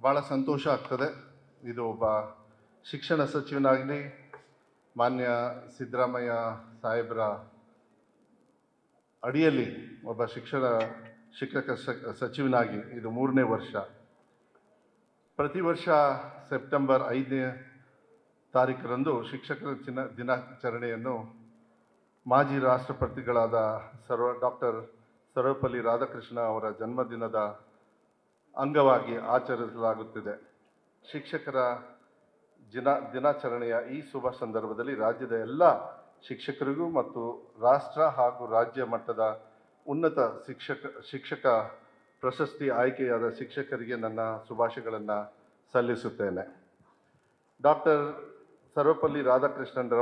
ಭಾಳ ಸಂತೋಷ ಆಗ್ತದೆ. ಇದು ಒಬ್ಬ ಶಿಕ್ಷಣ ಸಚಿವನಾಗಲಿ ಮಾನ್ಯ ಸಿದ್ದರಾಮಯ್ಯ ಸಾಹೇಬರ ಅಡಿಯಲ್ಲಿ ಒಬ್ಬ ಶಿಕ್ಷಕ ಸಚಿವನಾಗಿ ಇದು 3ನೇ ವರ್ಷ. ಪ್ರತಿ ವರ್ಷ ಸೆಪ್ಟೆಂಬರ್ 5ನೇ ತಾರೀಕರಂದು ಶಿಕ್ಷಕರ ದಿನಾಚರಣೆಯನ್ನು ಮಾಜಿ ರಾಷ್ಟ್ರಪತಿಗಳಾದ ಡಾಕ್ಟರ್ ಸರ್ವಪಲ್ಲಿ ರಾಧಾಕೃಷ್ಣ ಅವರ ಜನ್ಮದಿನದ ಅಂಗವಾಗಿ ಆಚರಿಸಲಾಗುತ್ತಿದೆ. ಶಿಕ್ಷಕರ ದಿನಾಚರಣೆಯ ಈ ಶುಭ ಸಂದರ್ಭದಲ್ಲಿ ರಾಜ್ಯದ ಎಲ್ಲ ಶಿಕ್ಷಕರಿಗೂ ಮತ್ತು ರಾಷ್ಟ್ರ ಹಾಗೂ ರಾಜ್ಯ ಮಟ್ಟದ ಉನ್ನತ ಶಿಕ್ಷಕ ಪ್ರಶಸ್ತಿ ಆಯ್ಕೆಯಾದ ಶಿಕ್ಷಕರಿಗೆ ನನ್ನ ಶುಭಾಶಯಗಳನ್ನು ಸಲ್ಲಿಸುತ್ತೇನೆ. ಡಾಕ್ಟರ್ ಸರ್ವಪಲ್ಲಿ ರಾಧಾಕೃಷ್ಣನ್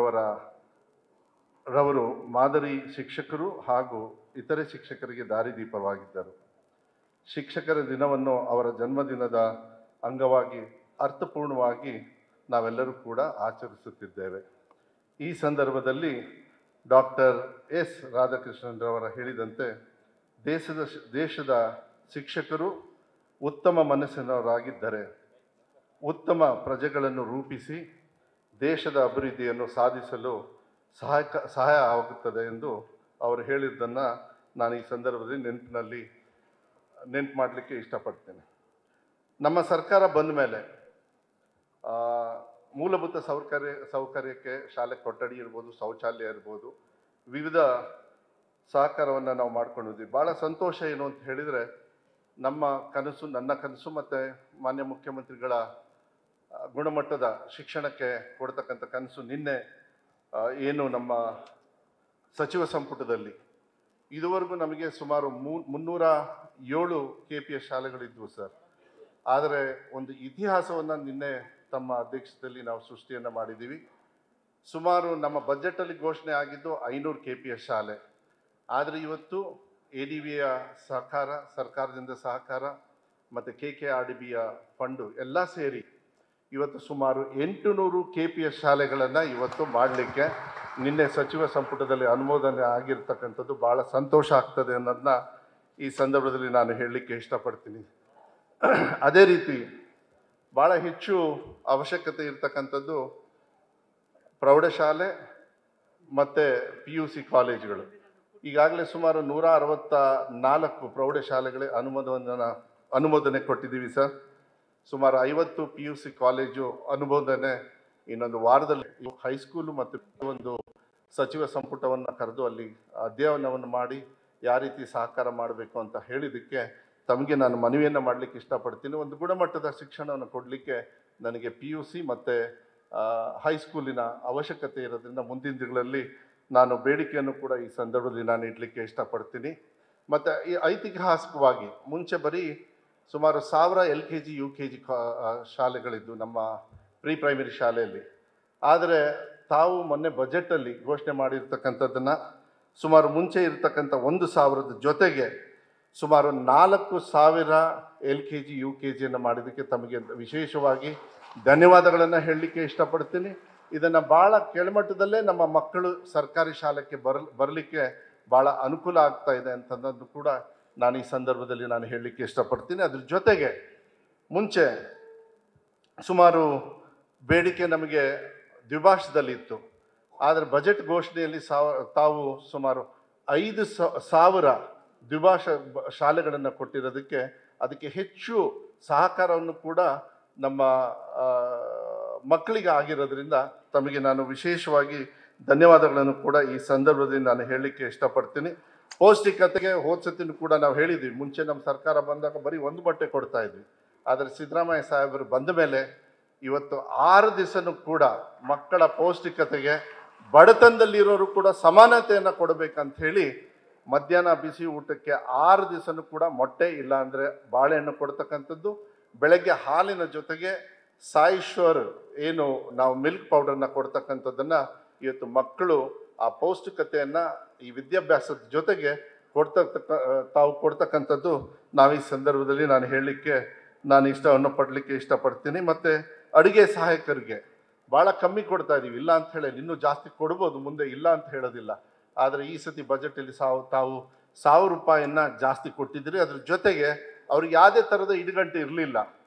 ರವರು ಮಾದರಿ ಶಿಕ್ಷಕರು ಹಾಗೂ ಇತರೆ ಶಿಕ್ಷಕರಿಗೆ ದಾರಿದೀಪವಾಗಿದ್ದರು. ಶಿಕ್ಷಕರ ದಿನವನ್ನು ಅವರ ಜನ್ಮದಿನದ ಅಂಗವಾಗಿ ಅರ್ಥಪೂರ್ಣವಾಗಿ ನಾವೆಲ್ಲರೂ ಕೂಡ ಆಚರಿಸುತ್ತಿದ್ದೇವೆ. ಈ ಸಂದರ್ಭದಲ್ಲಿ ಡಾಕ್ಟರ್ ಎಸ್ ರಾಧಾಕೃಷ್ಣನ್ ರವರ ಹೇಳಿದಂತೆ ದೇಶದ ಶಿಕ್ಷಕರು ಉತ್ತಮ ಮನಸ್ಸಿನವರಾಗಿದ್ದರೆ ಉತ್ತಮ ಪ್ರಜೆಗಳನ್ನು ರೂಪಿಸಿ ದೇಶದ ಅಭಿವೃದ್ಧಿಯನ್ನು ಸಾಧಿಸಲು ಸಹಾಯ ಆಗುತ್ತದೆ ಎಂದು ಅವರು ಹೇಳಿದ್ದನ್ನು ನಾನು ಈ ಸಂದರ್ಭದಲ್ಲಿ ನೆನಪು ಮಾಡಲಿಕ್ಕೆ ಇಷ್ಟಪಡ್ತೇನೆ. ನಮ್ಮ ಸರ್ಕಾರ ಬಂದ ಮೇಲೆ ಮೂಲಭೂತ ಸೌಕರ್ಯಕ್ಕೆ ಶಾಲೆ ಕೊಠಡಿ ಇರ್ಬೋದು, ಶೌಚಾಲಯ ಇರ್ಬೋದು, ವಿವಿಧ ಸಹಕಾರವನ್ನು ನಾವು ಮಾಡ್ಕೊಂಡಿದ್ವಿ. ಭಾಳ ಸಂತೋಷ ಏನು ಅಂತ ಹೇಳಿದರೆ ನನ್ನ ಕನಸು ಮತ್ತು ಮಾನ್ಯ ಮುಖ್ಯಮಂತ್ರಿಗಳ ಗುಣಮಟ್ಟದ ಶಿಕ್ಷಣಕ್ಕೆ ಕೊಡ್ತಕ್ಕಂಥ ಕನಸು ನಿನ್ನೆ ಏನು ನಮ್ಮ ಸಚಿವ ಸಂಪುಟದಲ್ಲಿ ಇದುವರೆಗೂ ನಮಗೆ ಸುಮಾರು 307 KPS ಶಾಲೆಗಳಿದ್ವು ಸರ್. ಆದರೆ ಒಂದು ಇತಿಹಾಸವನ್ನು ನಿನ್ನೆ ತಮ್ಮ ಅಧ್ಯಕ್ಷತೆಯಲ್ಲಿ ನಾವು ಸೃಷ್ಟಿಯನ್ನು ಮಾಡಿದ್ದೀವಿ. ಸುಮಾರು ನಮ್ಮ ಬಜೆಟಲ್ಲಿ ಘೋಷಣೆ ಆಗಿದ್ದು 500 KPS ಶಾಲೆ. ಆದರೆ ಇವತ್ತು ADBಯ ಸಹಕಾರ, ಸರ್ಕಾರದಿಂದ ಸಹಕಾರ ಮತ್ತು KKRDBಯ ಫಂಡು ಎಲ್ಲ ಸೇರಿ ಇವತ್ತು ಸುಮಾರು 800 KPS ಶಾಲೆಗಳನ್ನು ಇವತ್ತು ಮಾಡಲಿಕ್ಕೆ ನಿನ್ನೆ ಸಚಿವ ಸಂಪುಟದಲ್ಲಿ ಅನುಮೋದನೆ ಆಗಿರ್ತಕ್ಕಂಥದ್ದು ಭಾಳ ಸಂತೋಷ ಆಗ್ತದೆ ಅನ್ನೋದನ್ನ ಈ ಸಂದರ್ಭದಲ್ಲಿ ನಾನು ಹೇಳಲಿಕ್ಕೆ ಇಷ್ಟಪಡ್ತೀನಿ. ಅದೇ ರೀತಿ ಭಾಳ ಹೆಚ್ಚು ಅವಶ್ಯಕತೆ ಇರ್ತಕ್ಕಂಥದ್ದು ಪ್ರೌಢಶಾಲೆ ಮತ್ತು PUC ಕಾಲೇಜುಗಳು. ಈಗಾಗಲೇ ಸುಮಾರು 164 ಪ್ರೌಢಶಾಲೆಗಳೇ ಅನುಮೋದನೆ ಕೊಟ್ಟಿದ್ದೀವಿ ಸರ್. ಸುಮಾರು 50 PUC ಕಾಲೇಜು ಅನುಮೋದನೆ ಇನ್ನೊಂದು ವಾರದಲ್ಲಿ. ಹೈಸ್ಕೂಲು ಮತ್ತು ಒಂದು ಸಚಿವ ಸಂಪುಟವನ್ನು ಕರೆದು ಅಲ್ಲಿ ಅಧ್ಯಯನವನ್ನು ಮಾಡಿ ಯಾವ ರೀತಿ ಸಹಕಾರ ಮಾಡಬೇಕು ಅಂತ ಹೇಳಿದ್ದಕ್ಕೆ ತಮಗೆ ನಾನು ಮನವಿಯನ್ನು ಮಾಡಲಿಕ್ಕೆ ಇಷ್ಟಪಡ್ತೀನಿ. ಒಂದು ಗುಣಮಟ್ಟದ ಶಿಕ್ಷಣವನ್ನು ಕೊಡಲಿಕ್ಕೆ ನನಗೆ PUC ಮತ್ತು ಹೈಸ್ಕೂಲಿನ ಅವಶ್ಯಕತೆ ಇರೋದ್ರಿಂದ ಮುಂದಿನ ದಿನಗಳಲ್ಲಿ ನಾನು ಬೇಡಿಕೆಯನ್ನು ಕೂಡ ಈ ಸಂದರ್ಭದಲ್ಲಿ ನಾನು ಇಡಲಿಕ್ಕೆ ಇಷ್ಟಪಡ್ತೀನಿ. ಮತ್ತು ಈ ಐತಿಹಾಸಿಕವಾಗಿ ಮುಂಚೆ ಬರೀ ಸುಮಾರು 1000 LKG UKG ಶಾಲೆಗಳಿದ್ದು ನಮ್ಮ ಪ್ರೈಮರಿ ಶಾಲೆಯಲ್ಲಿ. ಆದರೆ ತಾವು ಮೊನ್ನೆ ಬಜೆಟಲ್ಲಿ ಘೋಷಣೆ ಮಾಡಿರ್ತಕ್ಕಂಥದ್ದನ್ನು ಸುಮಾರು ಮುಂಚೆ ಇರತಕ್ಕಂಥ 1000 ಜೊತೆಗೆ ಸುಮಾರು 4000 LKG UKGಯನ್ನು ಮಾಡಿದ್ದಕ್ಕೆ ತಮಗೆ ವಿಶೇಷವಾಗಿ ಧನ್ಯವಾದಗಳನ್ನು ಹೇಳಲಿಕ್ಕೆ ಇಷ್ಟಪಡ್ತೀನಿ. ಇದನ್ನು ಭಾಳ ಕೆಳಮಟ್ಟದಲ್ಲೇ ನಮ್ಮ ಮಕ್ಕಳು ಸರ್ಕಾರಿ ಶಾಲೆಗೆ ಬರಲಿಕ್ಕೆ ಭಾಳ ಅನುಕೂಲ ಆಗ್ತಾ ಇದೆ ಅಂತಂದು ಕೂಡ ನಾನು ಈ ಸಂದರ್ಭದಲ್ಲಿ ನಾನು ಹೇಳಲಿಕ್ಕೆ ಇಷ್ಟಪಡ್ತೀನಿ. ಅದ್ರ ಜೊತೆಗೆ ಮುಂಚೆ ಸುಮಾರು ಬೇಡಿಕೆ ನಮಗೆ ದ್ವಿಭಾಷದಲ್ಲಿ ಇತ್ತು. ಆದರೆ ಬಜೆಟ್ ಘೋಷಣೆಯಲ್ಲಿ ತಾವು ಸುಮಾರು 5000 ದ್ವಿಭಾಷಾ ಶಾಲೆಗಳನ್ನು ಕೊಟ್ಟಿರೋದಕ್ಕೆ ಅದಕ್ಕೆ ಹೆಚ್ಚು ಸಹಕಾರವನ್ನು ಕೂಡ ನಮ್ಮ ಮಕ್ಕಳಿಗೆ ಆಗಿರೋದ್ರಿಂದ ತಮಗೆ ನಾನು ವಿಶೇಷವಾಗಿ ಧನ್ಯವಾದಗಳನ್ನು ಕೂಡ ಈ ಸಂದರ್ಭದಲ್ಲಿ ನಾನು ಹೇಳಲಿಕ್ಕೆ ಇಷ್ಟಪಡ್ತೀನಿ. ಪೌಷ್ಟಿಕತೆಗೆ ಹೋದ್ಸತಿನೂ ಕೂಡ ನಾವು ಹೇಳಿದ್ವಿ. ಮುಂಚೆ ನಮ್ಮ ಸರ್ಕಾರ ಬಂದಾಗ ಬರೀ 1 ಬಟ್ಟೆ ಕೊಡ್ತಾ ಇದ್ವಿ. ಆದರೆ ಸಿದ್ದರಾಮಯ್ಯ ಸಾಹೇಬರು ಬಂದ ಮೇಲೆ ಇವತ್ತು 6 ದಿವಸನೂ ಕೂಡ ಮಕ್ಕಳ ಪೌಷ್ಟಿಕತೆಗೆ ಬಡತನದಲ್ಲಿರೋರು ಕೂಡ ಸಮಾನತೆಯನ್ನು ಕೊಡಬೇಕಂತ ಹೇಳಿ ಮಧ್ಯಾಹ್ನ ಬಿಸಿ ಊಟಕ್ಕೆ 6 ದಿವಸನೂ ಕೂಡ ಮೊಟ್ಟೆ ಇಲ್ಲ ಅಂದರೆ ಬಾಳೆಹಣ್ಣು ಕೊಡ್ತಕ್ಕಂಥದ್ದು. ಬೆಳಗ್ಗೆ ಹಾಲಿನ ಜೊತೆಗೆ ಸಾಯಿಶ್ವರ್ ಏನು ನಾವು ಮಿಲ್ಕ್ ಪೌಡರ್ನ ಕೊಡ್ತಕ್ಕಂಥದ್ದನ್ನು ಇವತ್ತು ಮಕ್ಕಳು ಆ ಪೌಷ್ಟಿಕತೆಯನ್ನು ಈ ವಿದ್ಯಾಭ್ಯಾಸದ ಜೊತೆಗೆ ತಾವು ಕೊಡ್ತಕ್ಕಂಥದ್ದು ನಾವು ಈ ಸಂದರ್ಭದಲ್ಲಿ ನಾನು ಹೇಳಲಿಕ್ಕೆ ಇಷ್ಟವನ್ನು ಪಡಲಿಕ್ಕೆ ಇಷ್ಟಪಡ್ತೀನಿ. ಮತ್ತು ಅಡುಗೆ ಸಹಾಯಕರಿಗೆ ಭಾಳ ಕಮ್ಮಿ ಕೊಡ್ತಾ ಇದ್ದೀವಿ, ಇಲ್ಲ ಅಂತ ಹೇಳಿ ಇನ್ನೂ ಜಾಸ್ತಿ ಕೊಡ್ಬೋದು, ಮುಂದೆ ಇಲ್ಲ ಅಂತ ಹೇಳೋದಿಲ್ಲ. ಆದರೆ ಈ ಸತಿ ಬಜೆಟಲ್ಲಿ ತಾವು 1000 ರೂಪಾಯಿಯನ್ನು ಜಾಸ್ತಿ ಕೊಟ್ಟಿದ್ದೀರಿ. ಅದ್ರ ಜೊತೆಗೆ ಅವ್ರಿಗೆ ಯಾವುದೇ ಥರದ ಇಡುಗಂಟೆ ಇರಲಿಲ್ಲ.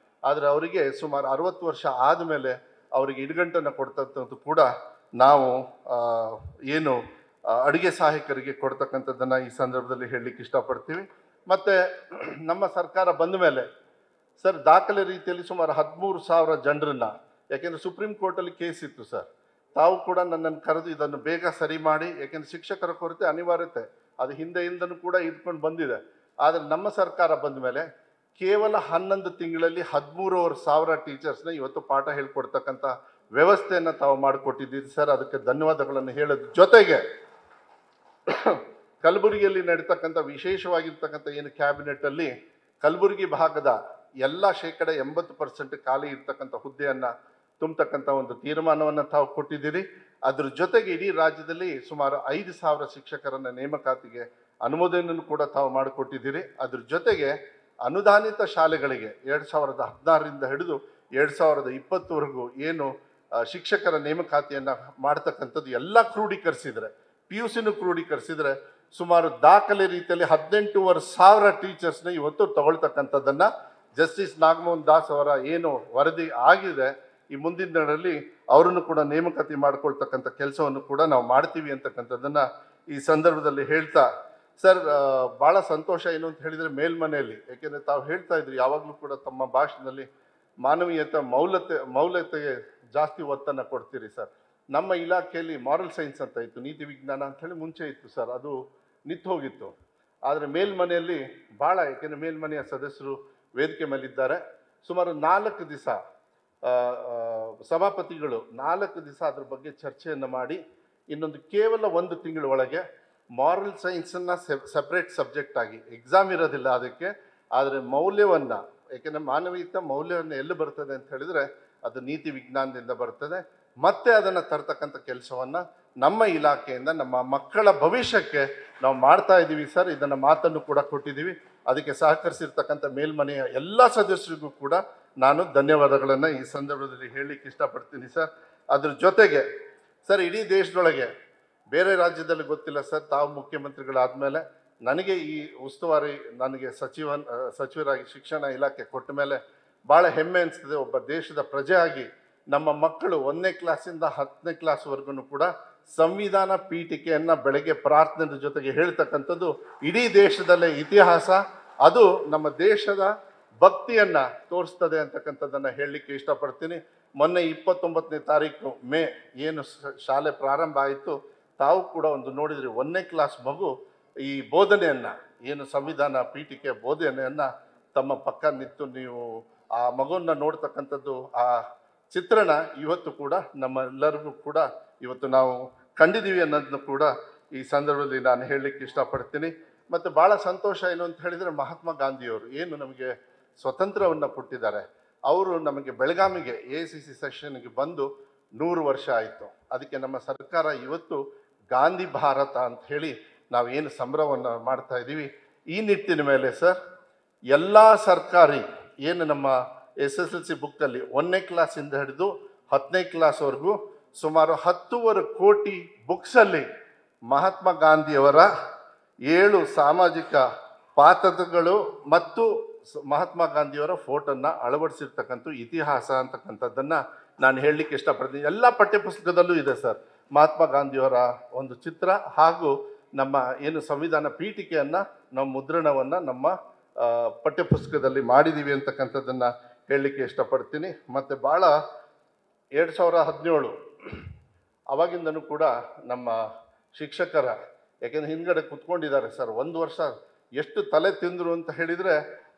ಆದರೆ ಅವರಿಗೆ ಸುಮಾರು 60 ವರ್ಷ ಆದಮೇಲೆ ಅವರಿಗೆ ಇಡುಗಂಟನ್ನು ಕೊಡ್ತಕ್ಕಂಥದ್ದು ಕೂಡ ನಾವು ಏನು ಅಡುಗೆ ಸಹಾಯಕರಿಗೆ ಕೊಡ್ತಕ್ಕಂಥದ್ದನ್ನು ಈ ಸಂದರ್ಭದಲ್ಲಿ ಹೇಳಲಿಕ್ಕೆ ಇಷ್ಟಪಡ್ತೀವಿ. ಮತ್ತು ನಮ್ಮ ಸರ್ಕಾರ ಬಂದ ಮೇಲೆ ಸರ್ ದಾಖಲೆ ರೀತಿಯಲ್ಲಿ ಸುಮಾರು 13,000 ಜನರನ್ನು, ಯಾಕೆಂದರೆ ಸುಪ್ರೀಂ ಕೋರ್ಟಲ್ಲಿ ಕೇಸ್ ಇತ್ತು ಸರ್, ತಾವು ಕೂಡ ನನ್ನನ್ನು ಕರೆದು ಇದನ್ನು ಬೇಗ ಸರಿ ಮಾಡಿ, ಯಾಕೆಂದರೆ ಶಿಕ್ಷಕರ ಕೊರತೆ ಅನಿವಾರ್ಯತೆ ಅದು ಹಿಂದೆಯಿಂದನೂ ಕೂಡ ಇದ್ಕೊಂಡು ಬಂದಿದೆ. ಆದರೆ ನಮ್ಮ ಸರ್ಕಾರ ಬಂದ ಮೇಲೆ ಕೇವಲ 11 ತಿಂಗಳಲ್ಲಿ 13,500 ಟೀಚರ್ಸ್ನ ಇವತ್ತು ಪಾಠ ಹೇಳ್ಕೊಡ್ತಕ್ಕಂಥ ವ್ಯವಸ್ಥೆಯನ್ನು ತಾವು ಮಾಡಿಕೊಟ್ಟಿದ್ದೀರಿ ಸರ್. ಅದಕ್ಕೆ ಧನ್ಯವಾದಗಳನ್ನು ಹೇಳೋದ್ರ ಜೊತೆಗೆ ಕಲಬುರಗಿಯಲ್ಲಿ ನಡೀತಕ್ಕಂಥ ವಿಶೇಷವಾಗಿರ್ತಕ್ಕಂಥ ಏನು ಕ್ಯಾಬಿನೆಟ್ಟಲ್ಲಿ ಕಲಬುರಗಿ ಭಾಗದ ಎಲ್ಲ ಶೇಕಡ 80% ಖಾಲಿ ಇರ್ತಕ್ಕಂಥ ಹುದ್ದೆಯನ್ನು ತುಂಬತಕ್ಕಂಥ ಒಂದು ತೀರ್ಮಾನವನ್ನು ತಾವು ಕೊಟ್ಟಿದ್ದೀರಿ. ಅದ್ರ ಜೊತೆಗೆ ಇಡೀ ರಾಜ್ಯದಲ್ಲಿ ಸುಮಾರು 5,000 ಶಿಕ್ಷಕರನ್ನ ನೇಮಕಾತಿಗೆ ಅನುಮೋದನೆಯನ್ನು ಕೂಡ ತಾವು ಮಾಡಿಕೊಟ್ಟಿದ್ದೀರಿ. ಅದ್ರ ಜೊತೆಗೆ ಅನುದಾನಿತ ಶಾಲೆಗಳಿಗೆ 2016ರಿಂದ ಹಿಡಿದು 2020ವರೆಗೂ ಏನು ಶಿಕ್ಷಕರ ನೇಮಕಾತಿಯನ್ನು ಮಾಡ್ತಕ್ಕಂಥದ್ದು ಎಲ್ಲ ಕ್ರೋಢೀಕರಿಸಿದರೆ, PUCನೂ ಕ್ರೋಢೀಕರಿಸಿದರೆ ಸುಮಾರು ದಾಖಲೆ ರೀತಿಯಲ್ಲಿ 18,500 ಟೀಚರ್ಸ್ನ ಇವತ್ತು ತಗೊಳ್ತಕ್ಕಂಥದ್ದನ್ನು ಜಸ್ಟಿಸ್ ನಾಗಮೋಹನ್ ದಾಸ್ ಅವರ ಏನು ವರದಿ ಆಗಿದೆ ಈ ಮುಂದಿನ ದಿನಗಳಲ್ಲಿ ಅವರನ್ನು ಕೂಡ ನೇಮಕಾತಿ ಮಾಡ್ಕೊಳ್ತಕ್ಕಂಥ ಕೆಲಸವನ್ನು ಕೂಡ ನಾವು ಮಾಡ್ತೀವಿ ಅಂತಕ್ಕಂಥದ್ದನ್ನು ಈ ಸಂದರ್ಭದಲ್ಲಿ ಹೇಳ್ತಾ ಸರ್ ಭಾಳ ಸಂತೋಷ ಏನು ಅಂತ ಹೇಳಿದರೆ ಮೇಲ್ಮನೆಯಲ್ಲಿ, ಯಾಕೆಂದರೆ ತಾವು ಹೇಳ್ತಾ ಇದ್ರಿ ಯಾವಾಗಲೂ ಕೂಡ ತಮ್ಮ ಭಾಷಣದಲ್ಲಿ ಮಾನವೀಯತೆ ಮೌಲ್ಯತೆಗೆ ಜಾಸ್ತಿ ಒತ್ತನ್ನು ಕೊಡ್ತೀರಿ ಸರ್. ನಮ್ಮ ಇಲಾಖೆಯಲ್ಲಿ ಮಾರಲ್ ಸೈನ್ಸ್ ಅಂತ ಇತ್ತು, ನೀತಿ ವಿಜ್ಞಾನ ಅಂಥೇಳಿ ಮುಂಚೆ ಇತ್ತು ಸರ್, ಅದು ನಿಂತು ಹೋಗಿತ್ತು. ಆದರೆ ಮೇಲ್ಮನೆಯಲ್ಲಿ ಭಾಳ, ಯಾಕೆಂದರೆ ಮೇಲ್ಮನೆಯ ಸದಸ್ಯರು ವೇದಿಕೆ ಮೇಲಿದ್ದಾರೆ, ಸುಮಾರು 4 ದಿವಸ ಸಭಾಪತಿಗಳು 4 ದಿವಸ ಅದ್ರ ಬಗ್ಗೆ ಚರ್ಚೆಯನ್ನು ಮಾಡಿ ಇನ್ನೊಂದು ಕೇವಲ 1 ತಿಂಗಳ ಒಳಗೆ ಮಾರಲ್ ಸೈನ್ಸನ್ನು ಸಪ್ರೇಟ್ ಸಬ್ಜೆಕ್ಟ್ ಆಗಿ, ಎಕ್ಸಾಮ್ ಇರೋದಿಲ್ಲ ಅದಕ್ಕೆ, ಆದರೆ ಮೌಲ್ಯವನ್ನು, ಯಾಕೆಂದರೆ ಮಾನವೀಯತೆ ಮೌಲ್ಯವನ್ನು ಎಲ್ಲಿ ಬರ್ತದೆ ಅಂತ ಹೇಳಿದರೆ ಅದು ನೀತಿ ವಿಜ್ಞಾನದಿಂದ ಬರ್ತದೆ. ಮತ್ತೆ ಅದನ್ನು ತರ್ತಕ್ಕಂಥ ಕೆಲಸವನ್ನು ನಮ್ಮ ಇಲಾಖೆಯಿಂದ ನಮ್ಮ ಮಕ್ಕಳ ಭವಿಷ್ಯಕ್ಕೆ ನಾವು ಮಾಡ್ತಾ ಇದ್ದೀವಿ ಸರ್. ಇದನ್ನು ಮಾತನ್ನು ಕೂಡ ಕೊಟ್ಟಿದ್ದೀವಿ. ಅದಕ್ಕೆ ಸಹಕರಿಸಿರ್ತಕ್ಕಂಥ ಮೇಲ್ಮನೆಯ ಎಲ್ಲ ಸದಸ್ಯರಿಗೂ ಕೂಡ ನಾನು ಧನ್ಯವಾದಗಳನ್ನು ಈ ಸಂದರ್ಭದಲ್ಲಿ ಹೇಳಲಿಕ್ಕೆ ಇಷ್ಟಪಡ್ತೀನಿ ಸರ್. ಅದ್ರ ಜೊತೆಗೆ ಸರ್ ಇಡೀ ದೇಶದೊಳಗೆ ಬೇರೆ ರಾಜ್ಯದಲ್ಲಿ ಗೊತ್ತಿಲ್ಲ ಸರ್, ತಾವು ಮುಖ್ಯಮಂತ್ರಿಗಳಾದಮೇಲೆ ನನಗೆ ಈ ಉಸ್ತುವಾರಿ ನನಗೆ ಸಚಿವರಾಗಿ ಶಿಕ್ಷಣ ಇಲಾಖೆ ಕೊಟ್ಟ ಮೇಲೆ ಭಾಳ ಹೆಮ್ಮೆ ಅನಿಸ್ತದೆ. ಒಬ್ಬ ದೇಶದ ಪ್ರಜೆ ಆಗಿ ನಮ್ಮ ಮಕ್ಕಳು 1ನೇ ಕ್ಲಾಸಿಂದ 10ನೇ ಕ್ಲಾಸ್ವರೆಗೂ ಕೂಡ ಸಂವಿಧಾನ ಪೀಠಿಕೆಯನ್ನು ಬೆಳಗ್ಗೆ ಪ್ರಾರ್ಥನೆ ಜೊತೆಗೆ ಹೇಳ್ತಕ್ಕಂಥದ್ದು ಇಡೀ ದೇಶದಲ್ಲೇ ಇತಿಹಾಸ. ಅದು ನಮ್ಮ ದೇಶದ ಭಕ್ತಿಯನ್ನು ತೋರಿಸ್ತದೆ ಅಂತಕ್ಕಂಥದ್ದನ್ನು ಹೇಳಲಿಕ್ಕೆ ಇಷ್ಟಪಡ್ತೀನಿ. ಮೊನ್ನೆ 29ನೇ ತಾರೀಕು ಮೇ ಏನು ಶಾಲೆ ಪ್ರಾರಂಭ ಆಯಿತು, ತಾವು ಕೂಡ ಒಂದು ನೋಡಿದ್ರಿ 1ನೇ ಕ್ಲಾಸ್ ಮಗು ಈ ಬೋಧನೆಯನ್ನು, ಏನು ಸಂವಿಧಾನ ಪೀಠಿಕೆ ಬೋಧನೆಯನ್ನು ತಮ್ಮ ಪಕ್ಕ ನಿಂತು ನೀವು ಆ ಮಗುವನ್ನು ನೋಡ್ತಕ್ಕಂಥದ್ದು, ಆ ಚಿತ್ರಣ ಇವತ್ತು ಕೂಡ ನಮ್ಮೆಲ್ಲರಿಗೂ ಕೂಡ ಇವತ್ತು ನಾವು ಕಂಡಿದ್ದೀವಿ ಅನ್ನೋದನ್ನು ಕೂಡ ಈ ಸಂದರ್ಭದಲ್ಲಿ ನಾನು ಹೇಳಲಿಕ್ಕೆ ಇಷ್ಟಪಡ್ತೀನಿ. ಮತ್ತು ಭಾಳ ಸಂತೋಷ ಏನು ಅಂತ ಹೇಳಿದರೆ ಮಹಾತ್ಮ ಗಾಂಧಿಯವರು ಏನು ನಮಗೆ ಸ್ವತಂತ್ರವನ್ನು ಕೊಟ್ಟಿದ್ದಾರೆ, ಅವರು ನಮಗೆ ಬೆಳಗಾವಿಗೆ AICC ಸೆಷನ್ಗೆ ಬಂದು 100 ವರ್ಷ ಆಯಿತು. ಅದಕ್ಕೆ ನಮ್ಮ ಸರ್ಕಾರ ಇವತ್ತು ಗಾಂಧಿ ಭಾರತ ಅಂತ ಹೇಳಿ ನಾವೇನು ಸಂಭ್ರಮವನ್ನು ಮಾಡ್ತಾ ಇದ್ದೀವಿ. ಈ ನಿಟ್ಟಿನ ಮೇಲೆ ಸರ್ ಎಲ್ಲ ಸರ್ಕಾರಿ ಏನು ನಮ್ಮ SSLC ಬುಕ್ಕಲ್ಲಿ 1ನೇ ಕ್ಲಾಸಿಂದ ಹಿಡಿದು 10ನೇ ಕ್ಲಾಸ್ವರೆಗೂ ಸುಮಾರು 10.25 ಕೋಟಿ ಬುಕ್ಸಲ್ಲಿ ಮಹಾತ್ಮ ಗಾಂಧಿಯವರ 7 ಸಾಮಾಜಿಕ ಪಾತ್ರಗಳು ಮತ್ತು ಮಹಾತ್ಮ ಗಾಂಧಿಯವರ ಫೋಟೋನ ಅಳವಡಿಸಿರ್ತಕ್ಕಂಥ ಇತಿಹಾಸ ಅಂತಕ್ಕಂಥದ್ದನ್ನು ನಾನು ಹೇಳಲಿಕ್ಕೆ ಇಷ್ಟಪಡ್ತೀನಿ. ಎಲ್ಲ ಪಠ್ಯಪುಸ್ತಕದಲ್ಲೂ ಇದೆ ಸರ್ ಮಹಾತ್ಮ ಗಾಂಧಿಯವರ ಒಂದು ಚಿತ್ರ, ಹಾಗೂ ನಮ್ಮ ಏನು ಸಂವಿಧಾನ ಪೀಠಿಕೆಯನ್ನು ನಮ್ಮ ಮುದ್ರಣವನ್ನು ನಮ್ಮ ಪಠ್ಯಪುಸ್ತಕದಲ್ಲಿ ಮಾಡಿದ್ದೀವಿ ಅಂತಕ್ಕಂಥದ್ದನ್ನು ಹೇಳಲಿಕ್ಕೆ ಇಷ್ಟಪಡ್ತೀನಿ. ಮತ್ತು ಭಾಳ 2017 ಅವಾಗಿಂದನೂ ಕೂಡ ನಮ್ಮ ಶಿಕ್ಷಕರ, ಯಾಕೆಂದರೆ ಹಿಂದ್ಗಡೆ ಕುತ್ಕೊಂಡಿದ್ದಾರೆ ಸರ್, 1 ವರ್ಷ ಎಷ್ಟು ತಲೆ ತಿಂದರು ಅಂತ ಹೇಳಿದರೆ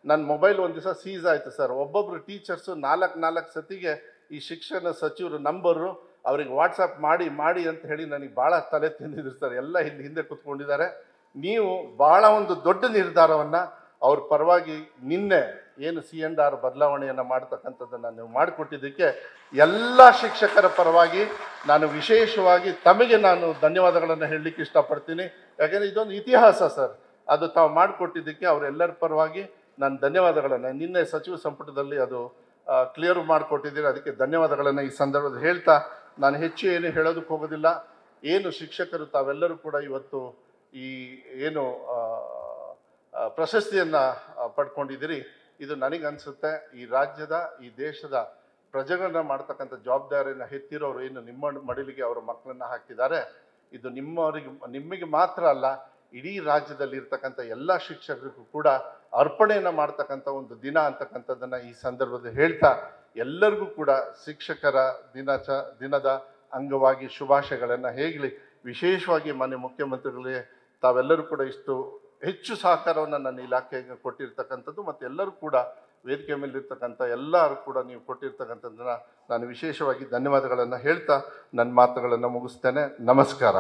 ನನ್ನ ಮೊಬೈಲ್ ಒಂದು ದಿವಸ ಸೀಸ್ ಆಯಿತು ಸರ್. ಒಬ್ಬೊಬ್ಬರು ಟೀಚರ್ಸು 4 ಸತಿಗೆ ಈ ಶಿಕ್ಷಣ ಸಚಿವರು ನಂಬರು ಅವ್ರಿಗೆ ವಾಟ್ಸಪ್ ಮಾಡಿ ಅಂತ ಹೇಳಿ ನನಗೆ ಭಾಳ ತಲೆ ತಿಂದಿದ್ರು ಸರ್. ಎಲ್ಲ ಇಲ್ಲಿ ಹಿಂದೆ ಕುತ್ಕೊಂಡಿದ್ದಾರೆ. ನೀವು ಭಾಳ ಒಂದು ದೊಡ್ಡ ನಿರ್ಧಾರವನ್ನು ಅವ್ರ ಪರವಾಗಿ ನಿನ್ನೆ ಏನು C&R ಬದಲಾವಣೆಯನ್ನು ಮಾಡ್ತಕ್ಕಂಥದ್ದನ್ನು ನೀವು ಮಾಡಿಕೊಟ್ಟಿದ್ದಕ್ಕೆ ಎಲ್ಲ ಶಿಕ್ಷಕರ ಪರವಾಗಿ ನಾನು ವಿಶೇಷವಾಗಿ ತಮಗೆ ನಾನು ಧನ್ಯವಾದಗಳನ್ನು ಹೇಳಲಿಕ್ಕೆ ಇಷ್ಟಪಡ್ತೀನಿ. ಯಾಕೆಂದರೆ ಇದೊಂದು ಇತಿಹಾಸ ಸರ್, ಅದು ತಾವು ಮಾಡಿಕೊಟ್ಟಿದ್ದಕ್ಕೆ ಅವರೆಲ್ಲರ ಪರವಾಗಿ ನಾನು ಧನ್ಯವಾದಗಳನ್ನು, ನಿನ್ನೆ ಸಚಿವ ಸಂಪುಟದಲ್ಲಿ ಅದು ಕ್ಲಿಯರ್ ಮಾಡಿಕೊಟ್ಟಿದ್ದೀರಿ, ಅದಕ್ಕೆ ಧನ್ಯವಾದಗಳನ್ನು ಈ ಸಂದರ್ಭದಲ್ಲಿ ಹೇಳ್ತಾ ನಾನು ಹೆಚ್ಚು ಏನು ಹೇಳೋದಕ್ಕೆ ಹೋಗೋದಿಲ್ಲ. ಏನು ಶಿಕ್ಷಕರು ತಾವೆಲ್ಲರೂ ಕೂಡ ಇವತ್ತು ಈ ಏನು ಪ್ರಶಸ್ತಿಯನ್ನು ಪಡ್ಕೊಂಡಿದ್ದೀರಿ, ಇದು ನನಗನ್ಸುತ್ತೆ ಈ ರಾಜ್ಯದ ಈ ದೇಶದ ಪ್ರಜೆಗಳನ್ನ ಮಾಡ್ತಕ್ಕಂಥ ಜವಾಬ್ದಾರಿಯನ್ನು ಹೆತ್ತಿರೋರು ಏನು ನಿಮ್ಮ ಮಡಿಲಿಗೆ ಅವರ ಮಕ್ಕಳನ್ನ ಹಾಕಿದ್ದಾರೆ, ಇದು ನಿಮಗೆ ಮಾತ್ರ ಅಲ್ಲ, ಇಡೀ ರಾಜ್ಯದಲ್ಲಿ ಇರ್ತಕ್ಕಂಥ ಎಲ್ಲ ಶಿಕ್ಷಕರಿಗೂ ಕೂಡ ಅರ್ಪಣೆಯನ್ನು ಮಾಡ್ತಕ್ಕಂಥ ಒಂದು ದಿನ ಅಂತಕ್ಕಂಥದ್ದನ್ನು ಈ ಸಂದರ್ಭದಲ್ಲಿ ಹೇಳ್ತಾ ಎಲ್ಲರಿಗೂ ಕೂಡ ಶಿಕ್ಷಕರ ದಿನದ ಅಂಗವಾಗಿ ಶುಭಾಶಯಗಳನ್ನು ಹೇಗಲಿ. ವಿಶೇಷವಾಗಿ ಮಾನ್ಯ ಮುಖ್ಯಮಂತ್ರಿಗಳಿಗೆ ತಾವೆಲ್ಲರೂ ಕೂಡ ಇಷ್ಟು ಹೆಚ್ಚು ಸಹಕಾರವನ್ನು ನನ್ನ ಇಲಾಖೆಗೆ ಕೊಟ್ಟಿರ್ತಕ್ಕಂಥದ್ದು ಮತ್ತು ಎಲ್ಲರೂ ಕೂಡ ವೇದಿಕೆ ಮೇಲಿರ್ತಕ್ಕಂಥ ಎಲ್ಲರೂ ಕೂಡ ನೀವು ಕೊಟ್ಟಿರ್ತಕ್ಕಂಥದ್ದನ್ನು ನಾನು ವಿಶೇಷವಾಗಿ ಧನ್ಯವಾದಗಳನ್ನು ಹೇಳ್ತಾ ನನ್ನ ಮಾತುಗಳನ್ನು ಮುಗಿಸ್ತೇನೆ. ನಮಸ್ಕಾರ.